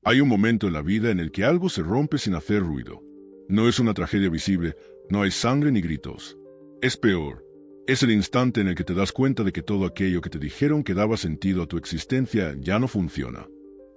Hay un momento en la vida en el que algo se rompe sin hacer ruido. No es una tragedia visible, no hay sangre ni gritos. Es peor. Es el instante en el que te das cuenta de que todo aquello que te dijeron que daba sentido a tu existencia ya no funciona.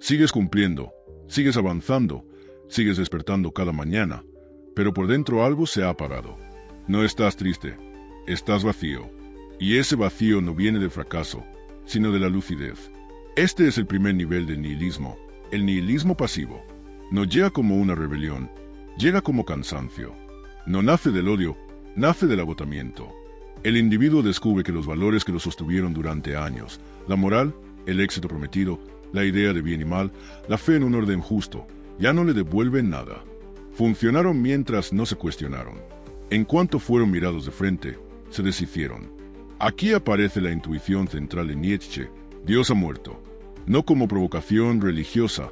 Sigues cumpliendo, sigues avanzando, sigues despertando cada mañana, pero por dentro algo se ha apagado. No estás triste, estás vacío. Y ese vacío no viene del fracaso, sino de la lucidez. Este es el primer nivel del nihilismo, el nihilismo pasivo. No llega como una rebelión, llega como cansancio. No nace del odio, nace del agotamiento. El individuo descubre que los valores que lo sostuvieron durante años, la moral, el éxito prometido, la idea de bien y mal, la fe en un orden justo, ya no le devuelven nada. Funcionaron mientras no se cuestionaron. En cuanto fueron mirados de frente, se deshicieron. Aquí aparece la intuición central de Nietzsche: Dios ha muerto, no como provocación religiosa,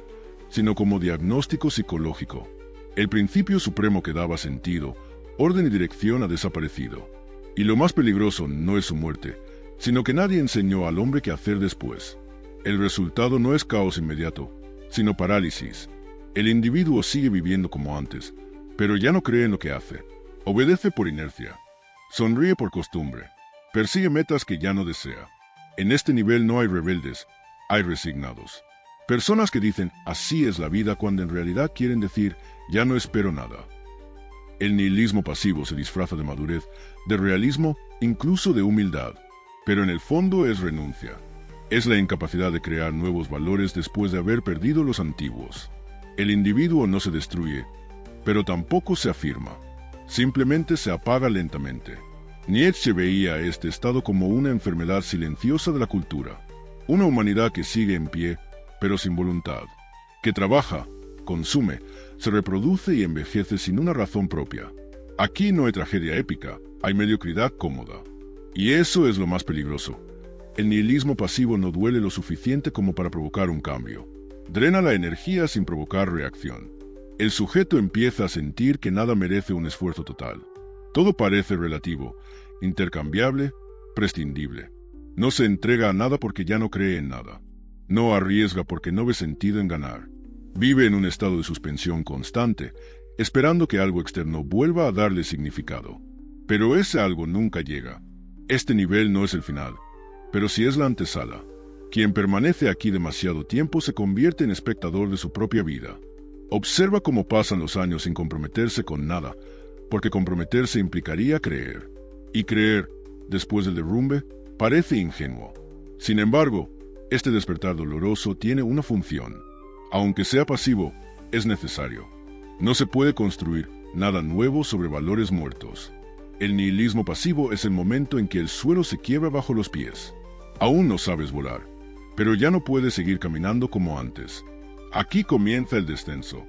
sino como diagnóstico psicológico. El principio supremo que daba sentido, orden y dirección ha desaparecido. Y lo más peligroso no es su muerte, sino que nadie enseñó al hombre qué hacer después. El resultado no es caos inmediato, sino parálisis. El individuo sigue viviendo como antes, pero ya no cree en lo que hace. Obedece por inercia. Sonríe por costumbre. Persigue metas que ya no desea. En este nivel no hay rebeldes, hay resignados. Personas que dicen así es la vida cuando en realidad quieren decir ya no espero nada. El nihilismo pasivo se disfraza de madurez, de realismo, incluso de humildad, pero en el fondo es renuncia. Es la incapacidad de crear nuevos valores después de haber perdido los antiguos. El individuo no se destruye, pero tampoco se afirma. Simplemente se apaga lentamente. Nietzsche veía este estado como una enfermedad silenciosa de la cultura. Una humanidad que sigue en pie, pero sin voluntad. Que trabaja, consume, se reproduce y envejece sin una razón propia. Aquí no hay tragedia épica, hay mediocridad cómoda. Y eso es lo más peligroso. El nihilismo pasivo no duele lo suficiente como para provocar un cambio. Drena la energía sin provocar reacción. El sujeto empieza a sentir que nada merece un esfuerzo total. Todo parece relativo, intercambiable, prescindible. No se entrega a nada porque ya no cree en nada. No arriesga porque no ve sentido en ganar. Vive en un estado de suspensión constante, esperando que algo externo vuelva a darle significado. Pero ese algo nunca llega. Este nivel no es el final, pero sí es la antesala. Quien permanece aquí demasiado tiempo se convierte en espectador de su propia vida. Observa cómo pasan los años sin comprometerse con nada, porque comprometerse implicaría creer. Y creer, después del derrumbe, parece ingenuo. Sin embargo, este despertar doloroso tiene una función. Aunque sea pasivo, es necesario. No se puede construir nada nuevo sobre valores muertos. El nihilismo pasivo es el momento en que el suelo se quiebra bajo los pies. Aún no sabes volar, pero ya no puedes seguir caminando como antes. Aquí comienza el descenso.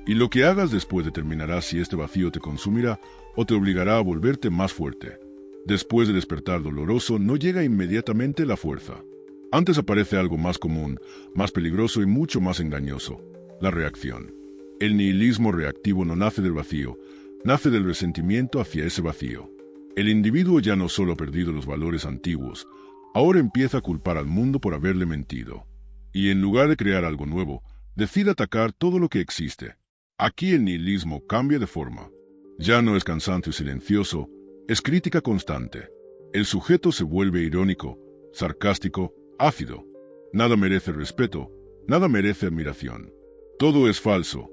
Y lo que hagas después determinará si este vacío te consumirá o te obligará a volverte más fuerte. Después de despertar doloroso no llega inmediatamente la fuerza. Antes aparece algo más común, más peligroso y mucho más engañoso: la reacción. El nihilismo reactivo no nace del vacío, nace del resentimiento hacia ese vacío. El individuo ya no solo ha perdido los valores antiguos, ahora empieza a culpar al mundo por haberle mentido. Y en lugar de crear algo nuevo, decide atacar todo lo que existe. Aquí el nihilismo cambia de forma. Ya no es cansancio silencioso, es crítica constante. El sujeto se vuelve irónico, sarcástico, ácido. Nada merece respeto, nada merece admiración. Todo es falso,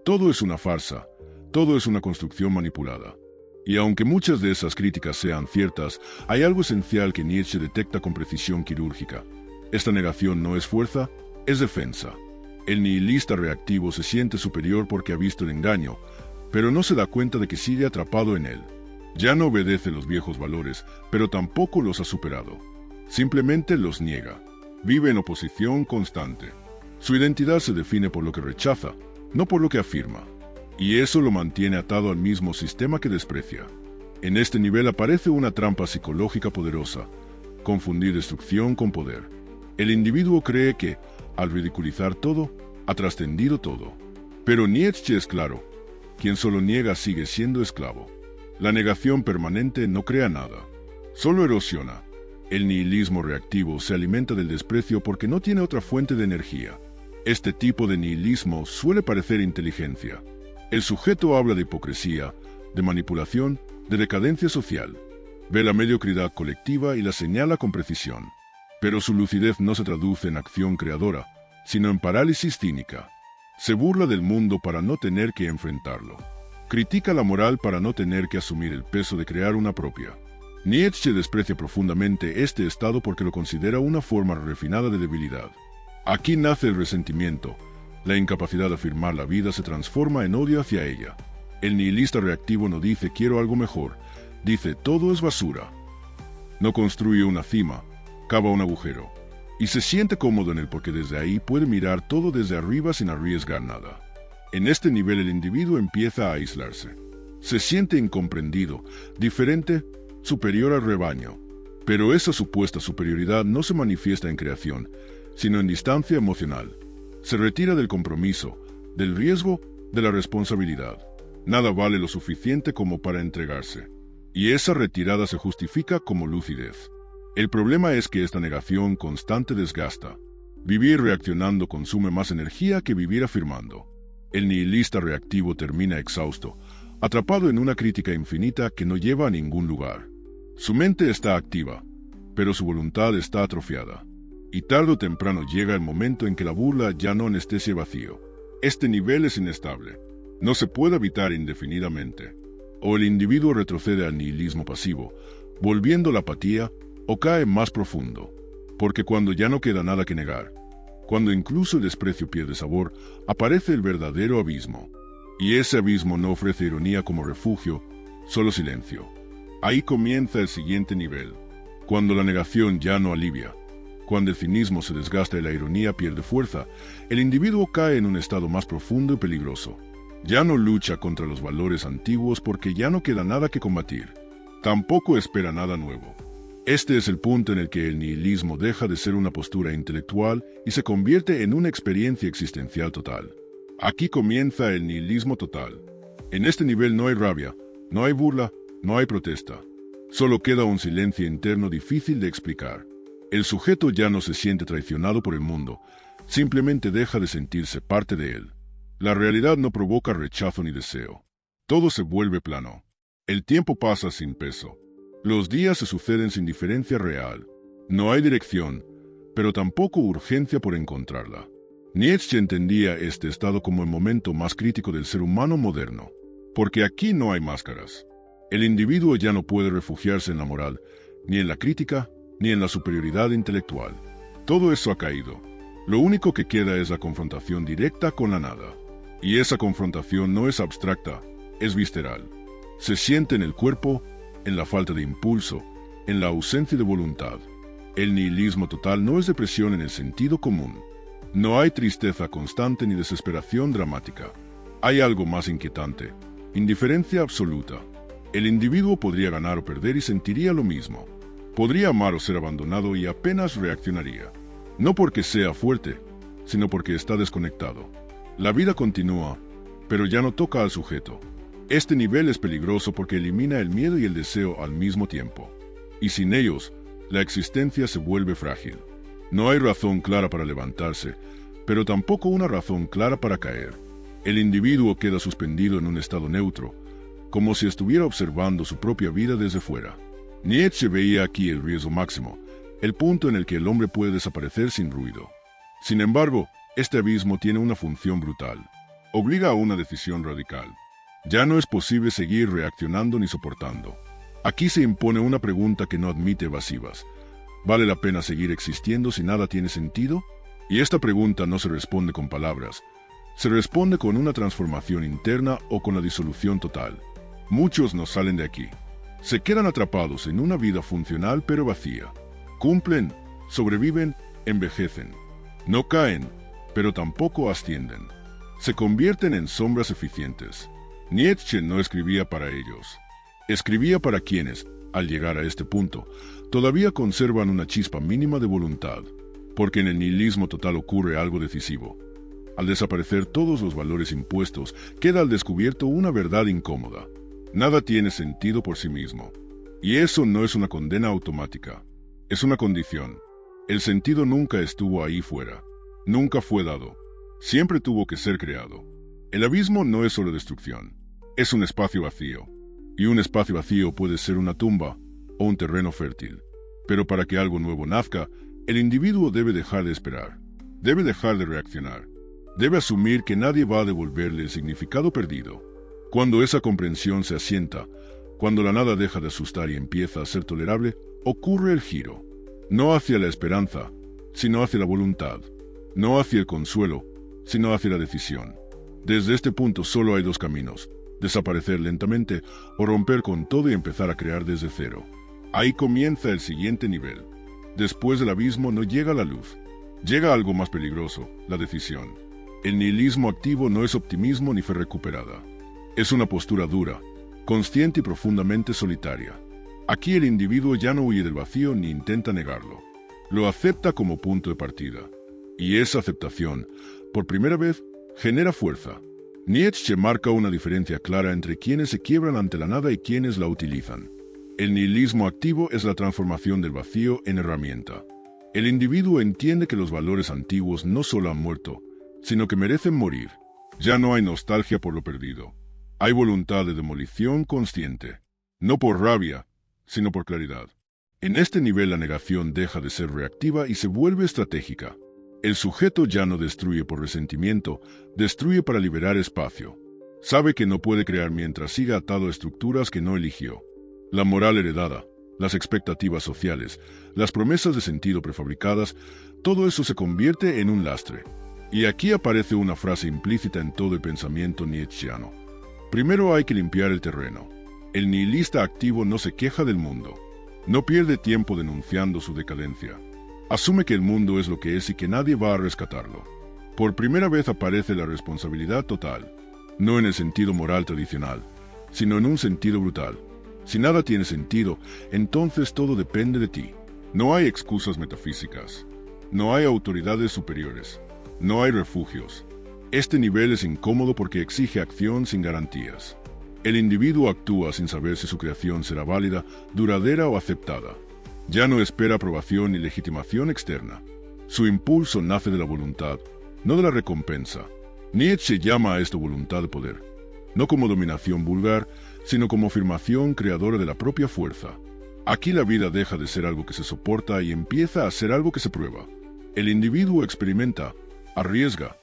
todo es una farsa, todo es una construcción manipulada. Y aunque muchas de esas críticas sean ciertas, hay algo esencial que Nietzsche detecta con precisión quirúrgica. Esta negación no es fuerza, es defensa. El nihilista reactivo se siente superior porque ha visto el engaño, pero no se da cuenta de que sigue atrapado en él. Ya no obedece los viejos valores, pero tampoco los ha superado. Simplemente los niega. Vive en oposición constante. Su identidad se define por lo que rechaza, no por lo que afirma. Y eso lo mantiene atado al mismo sistema que desprecia. En este nivel aparece una trampa psicológica poderosa: confundir destrucción con poder. El individuo cree que, al ridiculizar todo, ha trascendido todo. Pero Nietzsche es claro: quien solo niega sigue siendo esclavo. La negación permanente no crea nada, solo erosiona. El nihilismo reactivo se alimenta del desprecio porque no tiene otra fuente de energía. Este tipo de nihilismo suele parecer inteligencia. El sujeto habla de hipocresía, de manipulación, de decadencia social. Ve la mediocridad colectiva y la señala con precisión. Pero su lucidez no se traduce en acción creadora, sino en parálisis cínica. Se burla del mundo para no tener que enfrentarlo. Critica la moral para no tener que asumir el peso de crear una propia. Nietzsche desprecia profundamente este estado porque lo considera una forma refinada de debilidad. Aquí nace el resentimiento. La incapacidad de afirmar la vida se transforma en odio hacia ella. El nihilista reactivo no dice quiero algo mejor, dice todo es basura. No construye una cima, cava un agujero. Y se siente cómodo en él porque desde ahí puede mirar todo desde arriba sin arriesgar nada. En este nivel el individuo empieza a aislarse. Se siente incomprendido, diferente, superior al rebaño. Pero esa supuesta superioridad no se manifiesta en creación, sino en distancia emocional. Se retira del compromiso, del riesgo, de la responsabilidad. Nada vale lo suficiente como para entregarse. Y esa retirada se justifica como lucidez. El problema es que esta negación constante desgasta. Vivir reaccionando consume más energía que vivir afirmando. El nihilista reactivo termina exhausto, atrapado en una crítica infinita que no lleva a ningún lugar. Su mente está activa, pero su voluntad está atrofiada. Y tarde o temprano llega el momento en que la burla ya no anestesia vacío. Este nivel es inestable. No se puede evitar indefinidamente. O el individuo retrocede al nihilismo pasivo, volviendo la apatía, o cae más profundo. Porque cuando ya no queda nada que negar, cuando incluso el desprecio pierde sabor, aparece el verdadero abismo. Y ese abismo no ofrece ironía como refugio, solo silencio. Ahí comienza el siguiente nivel. Cuando la negación ya no alivia, cuando el cinismo se desgasta y la ironía pierde fuerza, el individuo cae en un estado más profundo y peligroso. Ya no lucha contra los valores antiguos porque ya no queda nada que combatir. Tampoco espera nada nuevo. Este es el punto en el que el nihilismo deja de ser una postura intelectual y se convierte en una experiencia existencial total. Aquí comienza el nihilismo total. En este nivel no hay rabia, no hay burla, no hay protesta. Solo queda un silencio interno difícil de explicar. El sujeto ya no se siente traicionado por el mundo, simplemente deja de sentirse parte de él. La realidad no provoca rechazo ni deseo. Todo se vuelve plano. El tiempo pasa sin peso. Los días se suceden sin diferencia real. No hay dirección, pero tampoco urgencia por encontrarla. Nietzsche entendía este estado como el momento más crítico del ser humano moderno, porque aquí no hay máscaras. El individuo ya no puede refugiarse en la moral, ni en la crítica, ni en la superioridad intelectual. Todo eso ha caído. Lo único que queda es la confrontación directa con la nada. Y esa confrontación no es abstracta, es visceral. Se siente en el cuerpo, en la falta de impulso, en la ausencia de voluntad. El nihilismo total no es depresión en el sentido común. No hay tristeza constante ni desesperación dramática. Hay algo más inquietante, indiferencia absoluta. El individuo podría ganar o perder y sentiría lo mismo. Podría amar o ser abandonado y apenas reaccionaría. No porque sea fuerte, sino porque está desconectado. La vida continúa, pero ya no toca al sujeto. Este nivel es peligroso porque elimina el miedo y el deseo al mismo tiempo. Y sin ellos, la existencia se vuelve frágil. No hay razón clara para levantarse, pero tampoco una razón clara para caer. El individuo queda suspendido en un estado neutro, como si estuviera observando su propia vida desde fuera. Nietzsche veía aquí el riesgo máximo, el punto en el que el hombre puede desaparecer sin ruido. Sin embargo, este abismo tiene una función brutal. Obliga a una decisión radical. Ya no es posible seguir reaccionando ni soportando. Aquí se impone una pregunta que no admite evasivas. ¿Vale la pena seguir existiendo si nada tiene sentido? Y esta pregunta no se responde con palabras. Se responde con una transformación interna o con la disolución total. Muchos no salen de aquí. Se quedan atrapados en una vida funcional pero vacía. Cumplen, sobreviven, envejecen. No caen, pero tampoco ascienden. Se convierten en sombras eficientes. Nietzsche no escribía para ellos. Escribía para quienes, al llegar a este punto, todavía conservan una chispa mínima de voluntad, porque en el nihilismo total ocurre algo decisivo. Al desaparecer todos los valores impuestos, queda al descubierto una verdad incómoda. Nada tiene sentido por sí mismo. Y eso no es una condena automática. Es una condición. El sentido nunca estuvo ahí fuera. Nunca fue dado. Siempre tuvo que ser creado. El abismo no es solo destrucción, es un espacio vacío. Y un espacio vacío puede ser una tumba o un terreno fértil. Pero para que algo nuevo nazca, el individuo debe dejar de esperar, debe dejar de reaccionar, debe asumir que nadie va a devolverle el significado perdido. Cuando esa comprensión se asienta, cuando la nada deja de asustar y empieza a ser tolerable, ocurre el giro. No hacia la esperanza, sino hacia la voluntad. No hacia el consuelo, sino hacia la decisión. Desde este punto solo hay dos caminos: desaparecer lentamente o romper con todo y empezar a crear desde cero. Ahí comienza el siguiente nivel. Después del abismo no llega la luz. Llega algo más peligroso, la decisión. El nihilismo activo no es optimismo ni fe recuperada. Es una postura dura, consciente y profundamente solitaria. Aquí el individuo ya no huye del vacío ni intenta negarlo. Lo acepta como punto de partida. Y esa aceptación, por primera vez, genera fuerza. Nietzsche marca una diferencia clara entre quienes se quiebran ante la nada y quienes la utilizan. El nihilismo activo es la transformación del vacío en herramienta. El individuo entiende que los valores antiguos no solo han muerto, sino que merecen morir. Ya no hay nostalgia por lo perdido. Hay voluntad de demolición consciente. No por rabia, sino por claridad. En este nivel la negación deja de ser reactiva y se vuelve estratégica. El sujeto ya no destruye por resentimiento, destruye para liberar espacio. Sabe que no puede crear mientras siga atado a estructuras que no eligió. La moral heredada, las expectativas sociales, las promesas de sentido prefabricadas, todo eso se convierte en un lastre. Y aquí aparece una frase implícita en todo el pensamiento nietzscheano. Primero hay que limpiar el terreno. El nihilista activo no se queja del mundo. No pierde tiempo denunciando su decadencia. Asume que el mundo es lo que es y que nadie va a rescatarlo. Por primera vez aparece la responsabilidad total, no en el sentido moral tradicional, sino en un sentido brutal. Si nada tiene sentido, entonces todo depende de ti. No hay excusas metafísicas. No hay autoridades superiores. No hay refugios. Este nivel es incómodo porque exige acción sin garantías. El individuo actúa sin saber si su creación será válida, duradera o aceptada. Ya no espera aprobación ni legitimación externa. Su impulso nace de la voluntad, no de la recompensa. Nietzsche llama a esto voluntad de poder, no como dominación vulgar, sino como afirmación creadora de la propia fuerza. Aquí la vida deja de ser algo que se soporta y empieza a ser algo que se prueba. El individuo experimenta, arriesga,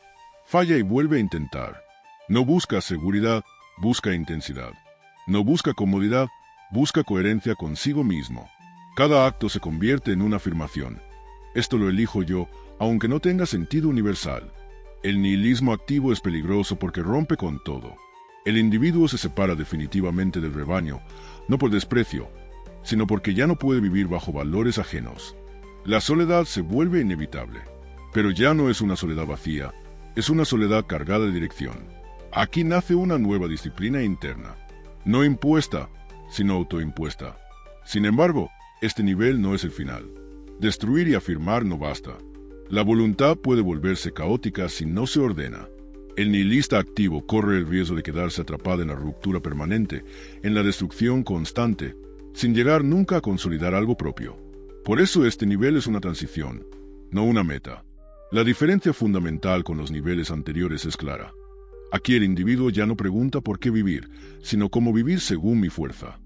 falla y vuelve a intentar. No busca seguridad, busca intensidad. No busca comodidad, busca coherencia consigo mismo. Cada acto se convierte en una afirmación. Esto lo elijo yo, aunque no tenga sentido universal. El nihilismo activo es peligroso porque rompe con todo. El individuo se separa definitivamente del rebaño, no por desprecio, sino porque ya no puede vivir bajo valores ajenos. La soledad se vuelve inevitable, pero ya no es una soledad vacía, es una soledad cargada de dirección. Aquí nace una nueva disciplina interna, no impuesta, sino autoimpuesta. Sin embargo, este nivel no es el final. Destruir y afirmar no basta. La voluntad puede volverse caótica si no se ordena. El nihilista activo corre el riesgo de quedarse atrapado en la ruptura permanente, en la destrucción constante, sin llegar nunca a consolidar algo propio. Por eso este nivel es una transición, no una meta. La diferencia fundamental con los niveles anteriores es clara. Aquí el individuo ya no pregunta por qué vivir, sino cómo vivir según mi fuerza.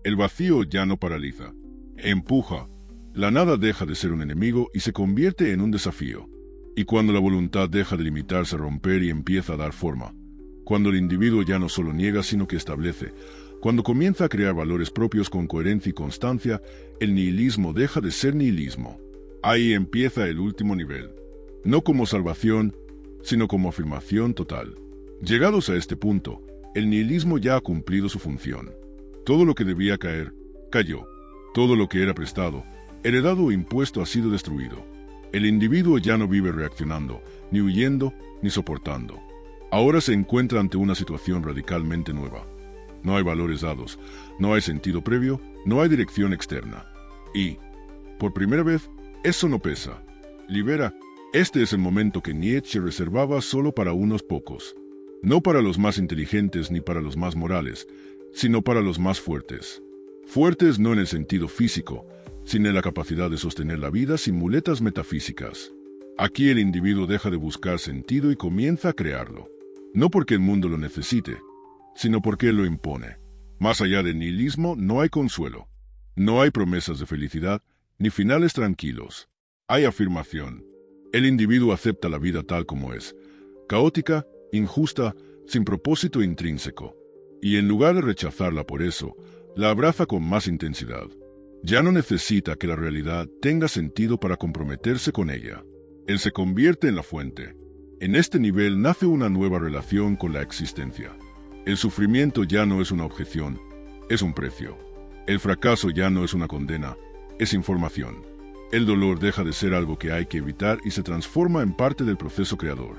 El vacío ya no paraliza, empuja. La nada deja de ser un enemigo y se convierte en un desafío. Y cuando la voluntad deja de limitarse a romper y empieza a dar forma, cuando el individuo ya no solo niega sino que establece, cuando comienza a crear valores propios con coherencia y constancia, el nihilismo deja de ser nihilismo. Ahí empieza el último nivel, no como salvación, sino como afirmación total. Llegados a este punto, el nihilismo ya ha cumplido su función. Todo lo que debía caer, cayó. Todo lo que era prestado, heredado o impuesto ha sido destruido. El individuo ya no vive reaccionando, ni huyendo, ni soportando. Ahora se encuentra ante una situación radicalmente nueva. No hay valores dados, no hay sentido previo, no hay dirección externa. Y, por primera vez, eso no pesa. Libera. Este es el momento que Nietzsche reservaba solo para unos pocos. No para los más inteligentes ni para los más morales, sino para los más fuertes. Fuertes no en el sentido físico, sino en la capacidad de sostener la vida sin muletas metafísicas. Aquí el individuo deja de buscar sentido y comienza a crearlo. No porque el mundo lo necesite, sino porque él lo impone. Más allá del nihilismo no hay consuelo. No hay promesas de felicidad, ni finales tranquilos. Hay afirmación. El individuo acepta la vida tal como es, caótica, injusta, sin propósito intrínseco. Y en lugar de rechazarla por eso, la abraza con más intensidad. Ya no necesita que la realidad tenga sentido para comprometerse con ella. Él se convierte en la fuente. En este nivel nace una nueva relación con la existencia. El sufrimiento ya no es una objeción, es un precio. El fracaso ya no es una condena, es información. El dolor deja de ser algo que hay que evitar y se transforma en parte del proceso creador.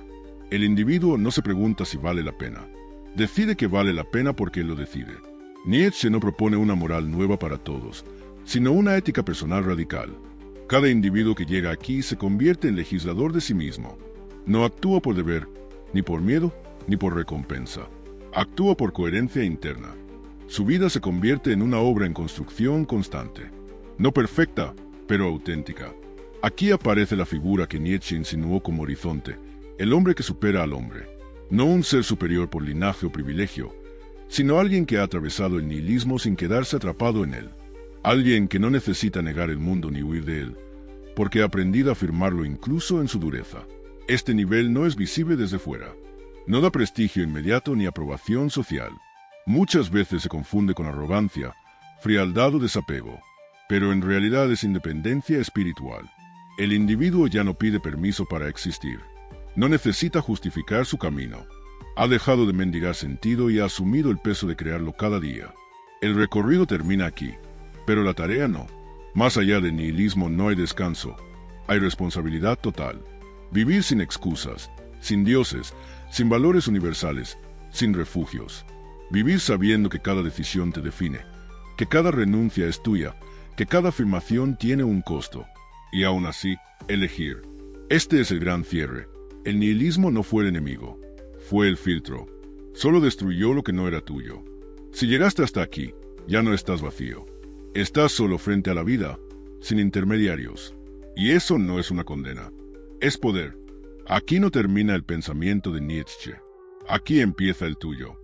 El individuo no se pregunta si vale la pena. Decide que vale la pena porque él lo decide. Nietzsche no propone una moral nueva para todos, sino una ética personal radical. Cada individuo que llega aquí se convierte en legislador de sí mismo. No actúa por deber, ni por miedo, ni por recompensa. Actúa por coherencia interna. Su vida se convierte en una obra en construcción constante. No perfecta, pero auténtica. Aquí aparece la figura que Nietzsche insinuó como horizonte, el hombre que supera al hombre. No un ser superior por linaje o privilegio, sino alguien que ha atravesado el nihilismo sin quedarse atrapado en él. Alguien que no necesita negar el mundo ni huir de él, porque ha aprendido a afirmarlo incluso en su dureza. Este nivel no es visible desde fuera. No da prestigio inmediato ni aprobación social. Muchas veces se confunde con arrogancia, frialdad o desapego, pero en realidad es independencia espiritual. El individuo ya no pide permiso para existir. No necesita justificar su camino. Ha dejado de mendigar sentido y ha asumido el peso de crearlo cada día. El recorrido termina aquí, pero la tarea no. Más allá del nihilismo no hay descanso, hay responsabilidad total. Vivir sin excusas, sin dioses, sin valores universales, sin refugios. Vivir sabiendo que cada decisión te define, que cada renuncia es tuya, que cada afirmación tiene un costo. Y aún así, elegir. Este es el gran cierre. El nihilismo no fue el enemigo, fue el filtro. Solo destruyó lo que no era tuyo. Si llegaste hasta aquí, ya no estás vacío. Estás solo frente a la vida, sin intermediarios. Y eso no es una condena. Es poder. Aquí no termina el pensamiento de Nietzsche. Aquí empieza el tuyo.